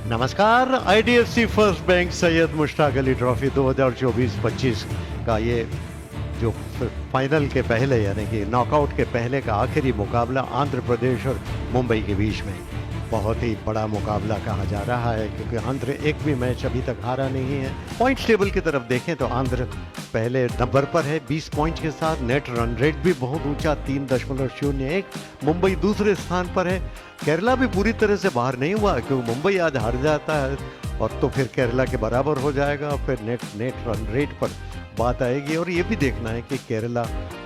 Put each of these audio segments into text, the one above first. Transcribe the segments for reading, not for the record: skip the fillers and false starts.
नमस्कार। IDFC first bank Syed Mushtaq Ali trophy 2024-25 का ये जो फाइनल के पहले यानी कि नॉकआउट के पहले का आखिरी मुकाबला आंध्र प्रदेश और मुंबई के बीच में बहुत ही बड़ा मुकाबला कहा जा रहा है, क्योंकि आंध्र एक भी मैच अभी तक हारा नहीं है। पॉइंट्स टेबल की तरफ देखें तो आंध्र पहले नंबर पर है 20 पॉइंट के साथ। नेट रन रेट भी बहुत ऊंचा 3.01। मुंबई दूसरे स्थान पर है। केरला भी पूरी तरह से बाहर नहीं हुआ, क्योंकि मुंबई आज हार जाता है और तो फिर केरला के बराबर हो जाएगा। फिर नेट रन रेट पर बात आएगी और ये भी देखना है कि केरला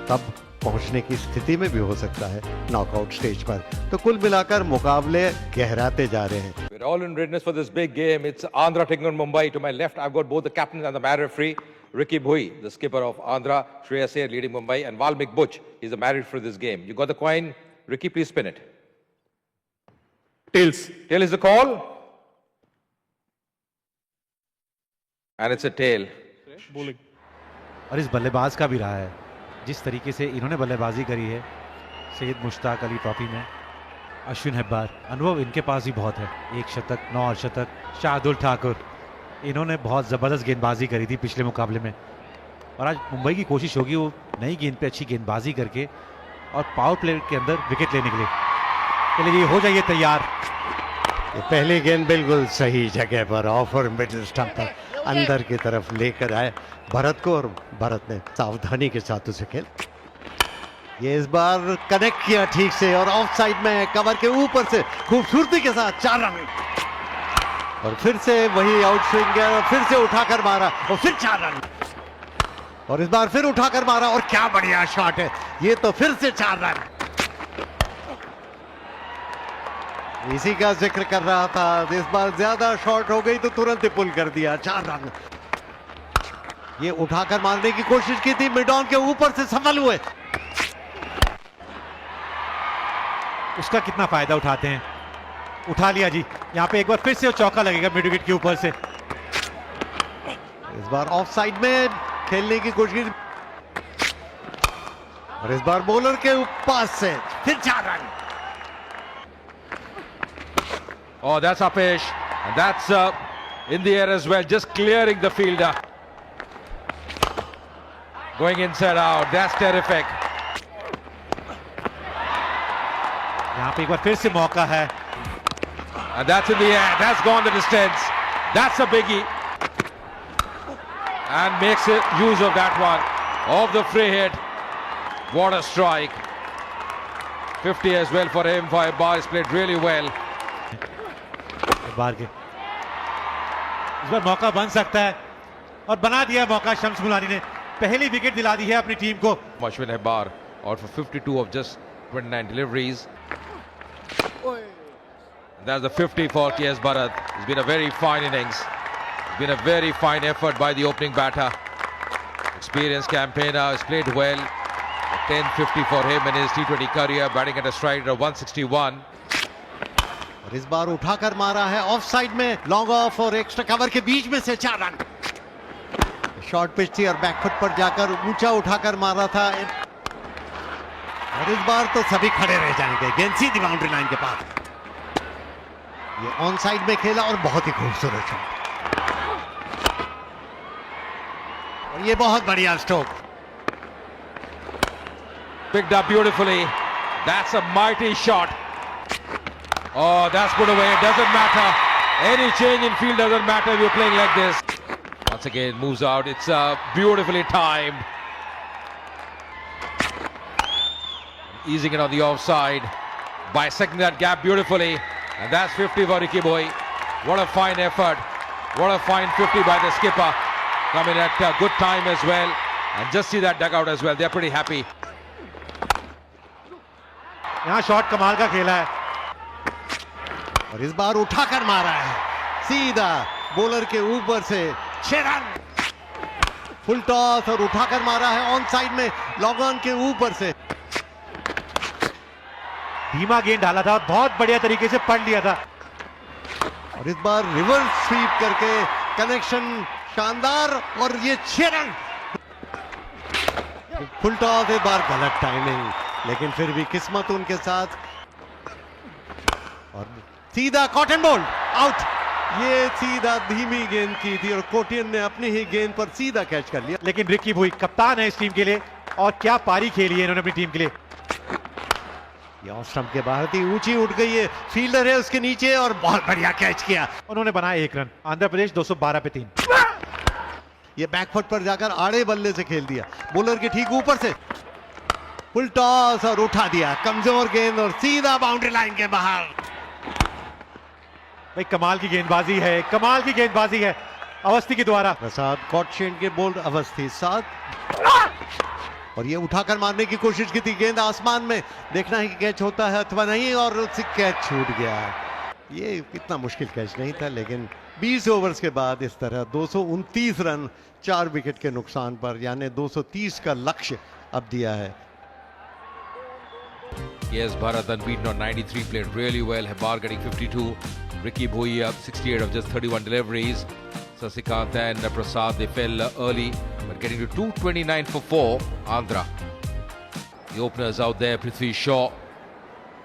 तब पहुंचने की स्थिति में भी हो सकता है नॉकआउट स्टेज पर। तो कुल मिलाकर मुकाबले गहराते जा रहे हैं। We're all in readiness for this big game. It's Andhra taking on Mumbai. To my left, I've got both the captains and the match referee, Ricky Bhui, the skipper of Andhra, Shreyas Iyer leading Mumbai, and Valmik Butch is the match for this game. You got the coin, Ricky? Please spin it. Tails. Tail is the call, and it's a tail. Bowling. और इस बल्लेबाज का भी रहा है, जिस तरीके से इन्होंने बल्लेबाजी करी है सैयद मुश्ताक अली ट्रॉफी में। अश्विन हेब्बार, अनुभव इनके पास ही बहुत है। 1 शतक, 9 अर्धशतक। शार्दुल ठाकुर, इन्होंने बहुत ज़बरदस्त गेंदबाजी करी थी पिछले मुकाबले में, और आज मुंबई की कोशिश होगी वो नई गेंद पे अच्छी गेंदबाजी करके और पावर प्ले के अंदर विकेट लेने के लिए। चलिए हो जाइए तैयार। ये पहली गेंद बिल्कुल सही जगह पर ऑफ और मिडिल स्टंप पर अंदर की तरफ लेकर आए भरत को, और भरत ने सावधानी के साथ उसे खेल। ये इस बार कनेक्ट किया ठीक से और ऑफ साइड में कवर के ऊपर से खूबसूरती के साथ 4 रन, और फिर से वही आउट स्विंग है और फिर से उठाकर मारा और फिर 4 रन, और इस बार फिर उठाकर मारा और क्या बढ़िया शॉट है ये, तो फिर से 4 रन। इसी का जिक्र कर रहा था, इस बार ज्यादा शॉट हो गई तो तुरंत ही पुल कर दिया। 4 रन। ये उठाकर मारने की कोशिश की थी, मिड ऑन के ऊपर से सफल हुए। उसका कितना फायदा उठाते हैं, उठा लिया जी। यहाँ पे एक बार फिर से चौका लगेगा मिड विकेट के ऊपर से। इस बार ऑफ साइड में खेलने की कोशिश, और इस बार बॉलर के पास से फिर 4 run. Oh, that's Apesh, and that's in the air as well, just clearing the fielder. Going inside out, that's terrific. यहाँ पे एक बार फिर से मौका है, And that's in the air, that's gone the distance. That's a biggie. And makes use of that one, of the free hit. What a strike. 50 as well for him. Bar has played really well. बार के इस बार मौका बन सकता है, और बना दिया मौका। शम्स मुलानी ने पहली विकेट दिला दी है अपनी टीम को। Ashwin Hebbar out for 52 of just 29 deliveries. That's the 50 for K.S. Bharat. It's been a very fine innings. It's been a very fine effort by the opening batter. Experienced campaigner, has played well. 10-50 for him in his T20 career, batting at a stride of 161. और इस बार उठाकर मारा है of side में, long off और extra cover के बीच में से 4 रन। शॉर्ट पिच थी और बैकफुट पर जाकर ऊंचा उठाकर मारा था, और इस बार तो सभी खड़े रह जाएंगे। गेंद सीधी बाउंड्री लाइन के पास। ये ऑन साइड में खेला और बहुत ही खूबसूरत शॉट, और ये बहुत बढ़िया stroke. Picked up beautifully. That's a mighty shot. Oh, that's put away. It doesn't matter. Any change in field doesn't matter if you're playing like this. Once again, moves out. It's beautifully timed. Easing it on the offside. Bisecting that gap beautifully. And that's 50 for Ricky Bhui. What a fine effort. What a fine 50 by the skipper. Coming at a good time as well. And just see that dugout as well. They're pretty happy. यहाँ shot कमाल का खेला है, और इस बार उठाकर मारा है सीधा बॉलर के ऊपर से 6 रन। फुल टॉस और उठाकर मारा है ऑन साइड में, लॉन्ग ऑन के ऊपर से। धीमा गेंद डाला था और बहुत बढ़िया तरीके से पढ़ लिया था, और इस बार रिवर्स स्वीप करके कनेक्शन शानदार, और ये 6 रन। फुल टॉस एक बार गलत टाइमिंग, लेकिन फिर भी किस्मत उनके साथ, और सीधा कॉटन बॉल आउट। ये सीधा धीमी गेंद की थी और कोटियन ने अपनी ही गेंद पर सीधा कैच कर लिया। लेकिन रिकी भुई कप्तान है इस टीम के लिए और क्या पारी खेली है इन्होंने अपनी टीम के लिए। ये ऑफ स्टंप के बाहर थी, ऊंची उठ गई है, फील्डर है उसके नीचे और बहुत बढ़िया कैच किया। उन्होंने बनाया 1 रन। आंध्र प्रदेश 212 पे 3। ये बैकफुट पर जाकर आड़े बल्ले से खेल दिया, बॉलर के ठीक ऊपर से फुल टॉस और उठा दिया, कमजोर गेंद और सीधा बाउंड्री लाइन के बाहर। भाई कमाल की गेंदबाजी है, कमाल की गेंदबाजी है अवस्थी के द्वारा। प्रसाद कॉटशेन के बोल्ड अवस्थी साथ और ये उठाकर मारने की कोशिश की थी, गेंद आसमान में, देखना है कि कैच होता है अथवा नहीं और उससे कैच छूट गया। ये इतना मुश्किल कैच नहीं था, लेकिन 20 ओवर्स के बाद इस तरह 229 रन 4 विकेट के नुकसान पर, यानी 230 का लक्ष्य अब दिया है। Yes, Bharat unbeaten on 93, played really well. Hebar getting 52. Ricky Bhui up 68 of just 31 deliveries. Sasikant and Prasad, they fell early, but getting to 229 for 4. Andhra. The openers out there, Prithvi Shaw,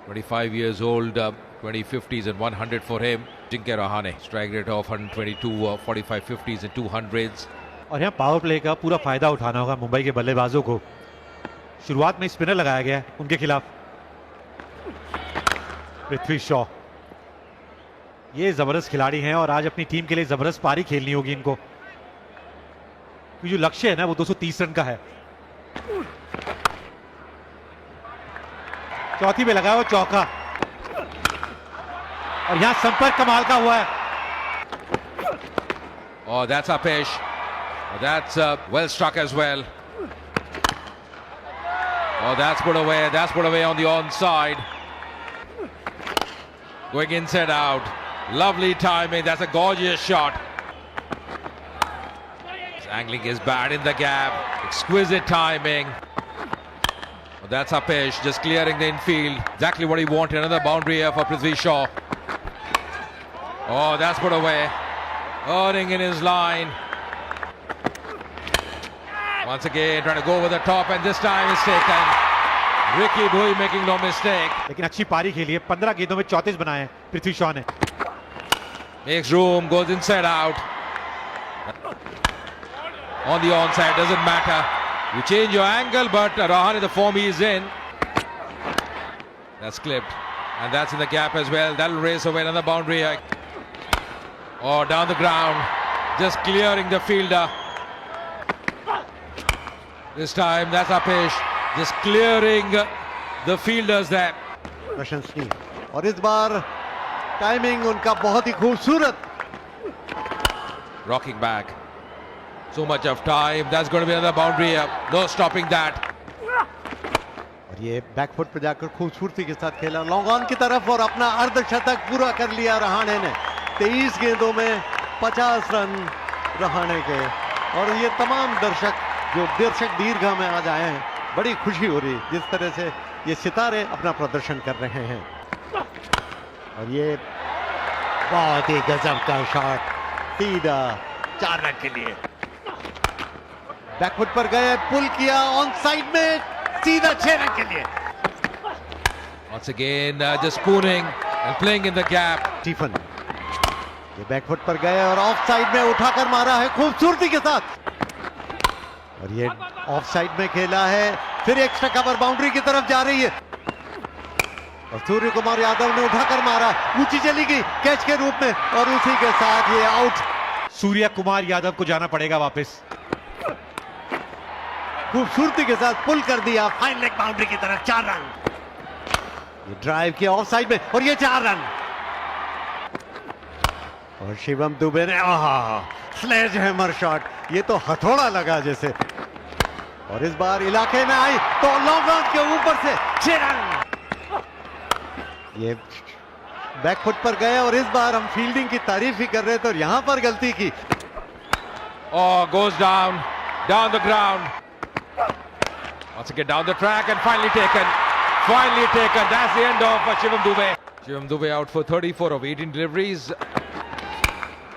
25 years old, 2050s and 100 for him. Jinke Rahane, strike rate of 122, 45 50s and 200s. और यहाँ power play का पूरा फायदा उठाना होगा मुंबई के बल्लेबाजों को। शुरुआत में स्पिनर लगाया गया है उनके खिलाफ। पृथ्वी शॉ ये जबरदस्त खिलाड़ी हैं और आज अपनी टीम के लिए जबरदस्त पारी खेलनी होगी इनको, क्योंकि जो लक्ष्य है ना वो 230 रन का है। चौथी पे लगा हुआ चौका और यहां संपर्क कमाल का हुआ है। Oh, that's a pitch. Oh, that's well struck as well. Oh, that's put away. That's put away on the onside. Going inside out. Lovely timing. That's a gorgeous shot. His angling is bad in the gap. Exquisite timing. Oh, that's a pitch. Just clearing the infield. Exactly what he wanted. Another boundary here for Prithvi Shaw. Oh, that's put away. Earning in his line. Once again trying to go over the top, and this time is taken. Ricky Bhui making no mistake. लेकिन अच्छी पारी खेली है, 15 गेंदों में 34 बनाए हैं पृथ्वी शॉ ने। Makes room, goes inside out. On the onside, doesn't matter. You change your angle, but Rahane, the form he is in. That's clipped. And that's in the gap as well. That'll race away another boundary. Oh, down the ground. Just clearing the fielder. This time, that's a pitch. Just clearing the fielders there. प्रशंसनीय और इस बार timing उनका बहुत ही खूबसूरत। Rocking back. So much of time. That's going to be another boundary. No stopping that. और ये back foot पर जाकर खूबसूरती के साथ खेला लॉन्ग ऑन की तरफ और अपना अर्धशतक पूरा कर लिया रहाणे ने। 23 गेंदों में 50 रन रहाणे के। और ये तमाम दर्शक दीर्घा में आज आए हैं, बड़ी खुशी हो रही जिस तरह से ये सितारे अपना प्रदर्शन कर रहे हैं। और ये बहुत ही गजब का शॉट, सीधा 4 रन के लिए। बैकफुट पर गए, पुल किया ऑन साइड में, सीधा 6 रन के लिए। Once again, just spooning and playing in the gap. Stephen ये बैकफुट पर गए और ऑफ साइड में उठाकर मारा है खूबसूरती के साथ। और ये ऑफ साइड में खेला है, फिर एक्स्ट्रा कवर बाउंड्री की तरफ जा रही है और सूर्य कुमार यादव ने उठाकर मारा, ऊंची चली गई कैच के रूप में और उसी के साथ ये आउट। सूर्य कुमार यादव को जाना पड़ेगा वापस। खूबसूरती के साथ पुल कर दिया फाइन लेग बाउंड्री की तरफ, 4 रन। ये ड्राइव किया ऑफ साइड में और ये 4 रन। और शिवम दुबे ने स्लेज हैमर शॉट, ये तो हथौड़ा लगा जैसे। और इस बार इलाके में आई तो लॉन्ग ऑन के ऊपर से 6 रन। ये बैकफुट पर गए और इस बार हम फील्डिंग की तारीफ ही कर रहे थे और यहां पर गलती की। Oh, goes down the ground. Once again down the track and finally taken. That's the end of Shivam Dube. Shivam Dube out for 34 of 18 deliveries.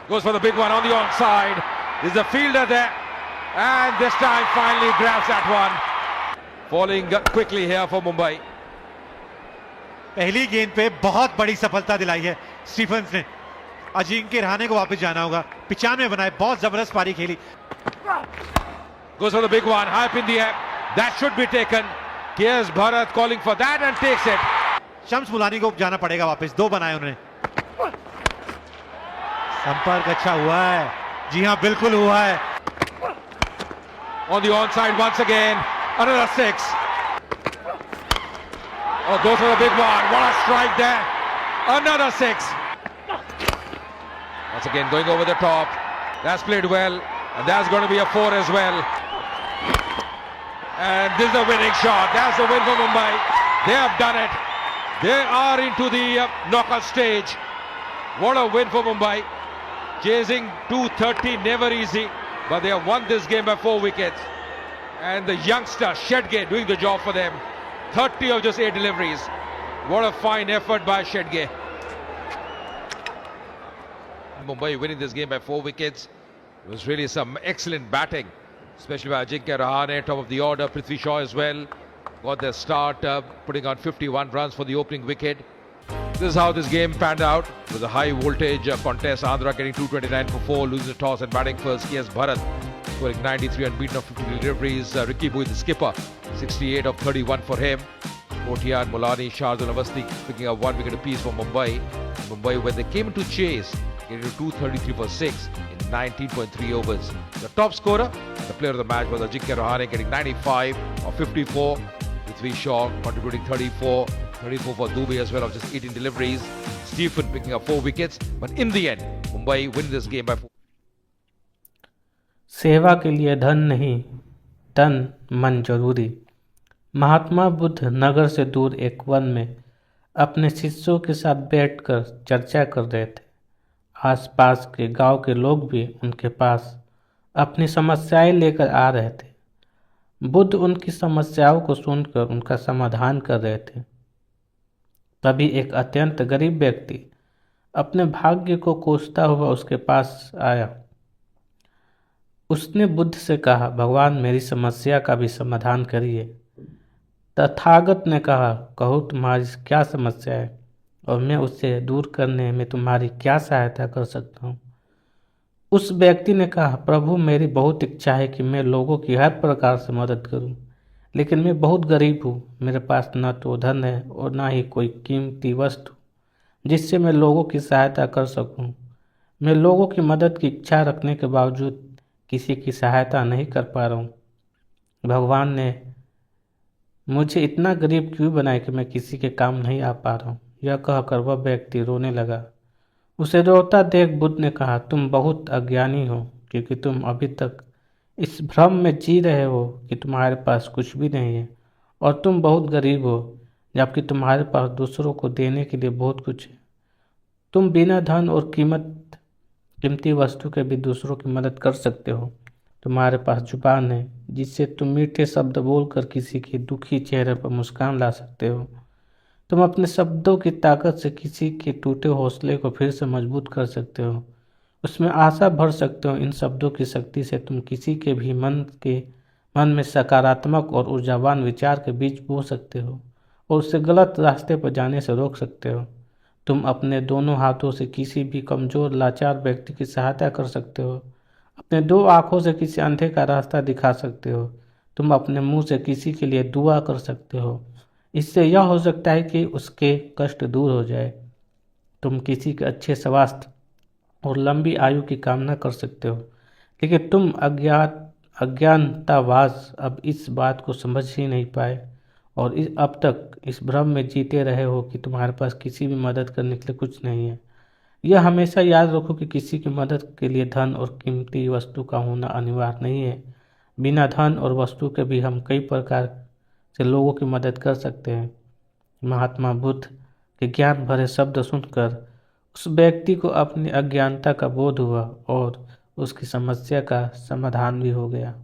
Goes for the big one on the onside. There's a fielder there. And this time finally grabs that one. Falling quickly here for Mumbai. पहली गेंद पे बहुत बड़ी सफलता दिलाई है Stephen's ने। अजिंक्य रहाणे को वापस जाना होगा। 95 बनाए, बहुत जबरदस्त पारी खेली। Goes for the big one, high up in the air. That should be taken. Here's Bharat calling for that and takes it. Shams Mulani को जाना पड़ेगा वापस। 2 बनाए उन्होंने। संपर्क अच्छा हुआ है। जी हां, बिल्कुल हुआ है। On the onside once again, another 6. Oh, goes for the big one. What a strike there. Another 6. Once again going over the top. That's played well. And that's going to be a 4 as well. And this is the winning shot. That's the win for Mumbai. They have done it. They are into the knockout stage. What a win for Mumbai. Chasing 230, never easy. But they have won this game by 4 wickets. And the youngster, Shedge, doing the job for them. 30 of just 8 deliveries. What a fine effort by Shedge. Mumbai winning this game by 4 wickets. It was really some excellent batting, especially by Ajinkya Rahane, top of the order. Prithvi Shaw as well got their start, putting on 51 runs for the opening wicket. This is how this game panned out. It was a high voltage contest. Andhra getting 229 for 4, losing the toss and batting first. K.S. Bharat scoring 93 unbeaten of 50 deliveries. Ricky Bui, the skipper, 68 of 31 for him. Kotiya and Mulani, Shardul Avasti picking up 1 wicket apiece for Mumbai. Mumbai, when they came into chase, getting to 233 for 6 in 19.3 overs. The top scorer, the player of the match, was Ajinkya Rahane, getting 95 of 54. Prithvi Shaw contributing 34 for Dubey as well of just 18 deliveries. Stephen picking up 4 wickets. But in the end, Mumbai win this game by 4. सेवा के लिए धन नहीं, तन मन जरूरी। महात्मा बुद्ध नगर से दूर एक वन में अपने शिष्यों के साथ बैठकर चर्चा कर रहे थे। आसपास के गांव के लोग भी उनके पास अपनी समस्याएं लेकर आ रहे थे। बुद्ध उनकी समस्याओं को सुनकर उनका समाधान कर रहे थे। तभी एक अत्यंत गरीब व्यक्ति अपने भाग्य को कोसता हुआ उसके पास आया। उसने बुद्ध से कहा, भगवान मेरी समस्या का भी समाधान करिए। तथागत ने कहा, कहो तुम्हारी क्या समस्या है और मैं उससे दूर करने में तुम्हारी क्या सहायता कर सकता हूँ। उस व्यक्ति ने कहा, प्रभु मेरी बहुत इच्छा है कि मैं लोगों की हर प्रकार से मदद करूं, लेकिन मैं बहुत गरीब हूँ। मेरे पास न तो धन है और न ही कोई कीमती वस्तु जिससे मैं लोगों की सहायता कर सकूं। मैं लोगों की मदद की इच्छा रखने के बावजूद किसी की सहायता नहीं कर पा रहा हूँ। भगवान ने मुझे इतना गरीब क्यों बनाया कि मैं किसी के काम नहीं आ पा रहा हूँ। यह कहकर वह व्यक्ति रोने लगा। उसे रोता देख बुद्ध ने कहा, तुम बहुत अज्ञानी हो, क्योंकि तुम अभी तक इस भ्रम में जी रहे हो कि तुम्हारे पास कुछ भी नहीं है और तुम बहुत गरीब हो, जबकि तुम्हारे पास दूसरों को देने के लिए बहुत कुछ है। तुम बिना धन और कीमती वस्तु के भी दूसरों की मदद कर सकते हो। तुम्हारे पास जुबान है जिससे तुम मीठे शब्द बोलकर किसी के दुखी चेहरे पर मुस्कान ला सकते हो। तुम अपने शब्दों की ताकत से किसी के टूटे हौसले को फिर से मजबूत कर सकते हो, उसमें आशा भर सकते हो। इन शब्दों की शक्ति से तुम किसी के भी मन में सकारात्मक और ऊर्जावान विचार के बीज बो सकते हो और उसे गलत रास्ते पर जाने से रोक सकते हो। तुम अपने दोनों हाथों से किसी भी कमज़ोर लाचार व्यक्ति की सहायता कर सकते हो। अपने 2 आँखों से किसी अंधे का रास्ता दिखा सकते हो। तुम अपने मुंह से किसी के लिए दुआ कर सकते हो। इससे यह हो सकता है कि उसके कष्ट दूर हो जाए। तुम किसी के अच्छे स्वास्थ्य और लंबी आयु की कामना कर सकते हो, लेकिन तुम अज्ञानतावास अब इस बात को समझ ही नहीं पाए और अब तक इस भ्रम में जीते रहे हो कि तुम्हारे पास किसी भी मदद करने के लिए कुछ नहीं है। यह हमेशा याद रखो कि किसी की मदद के लिए धन और कीमती वस्तु का होना अनिवार्य नहीं है। बिना धन और वस्तु के भी हम कई प्रकार से लोगों की मदद कर सकते हैं। महात्मा बुद्ध के ज्ञान भरे शब्द सुनकर उस व्यक्ति को अपनी अज्ञानता का बोध हुआ और उसकी समस्या का समाधान भी हो गया।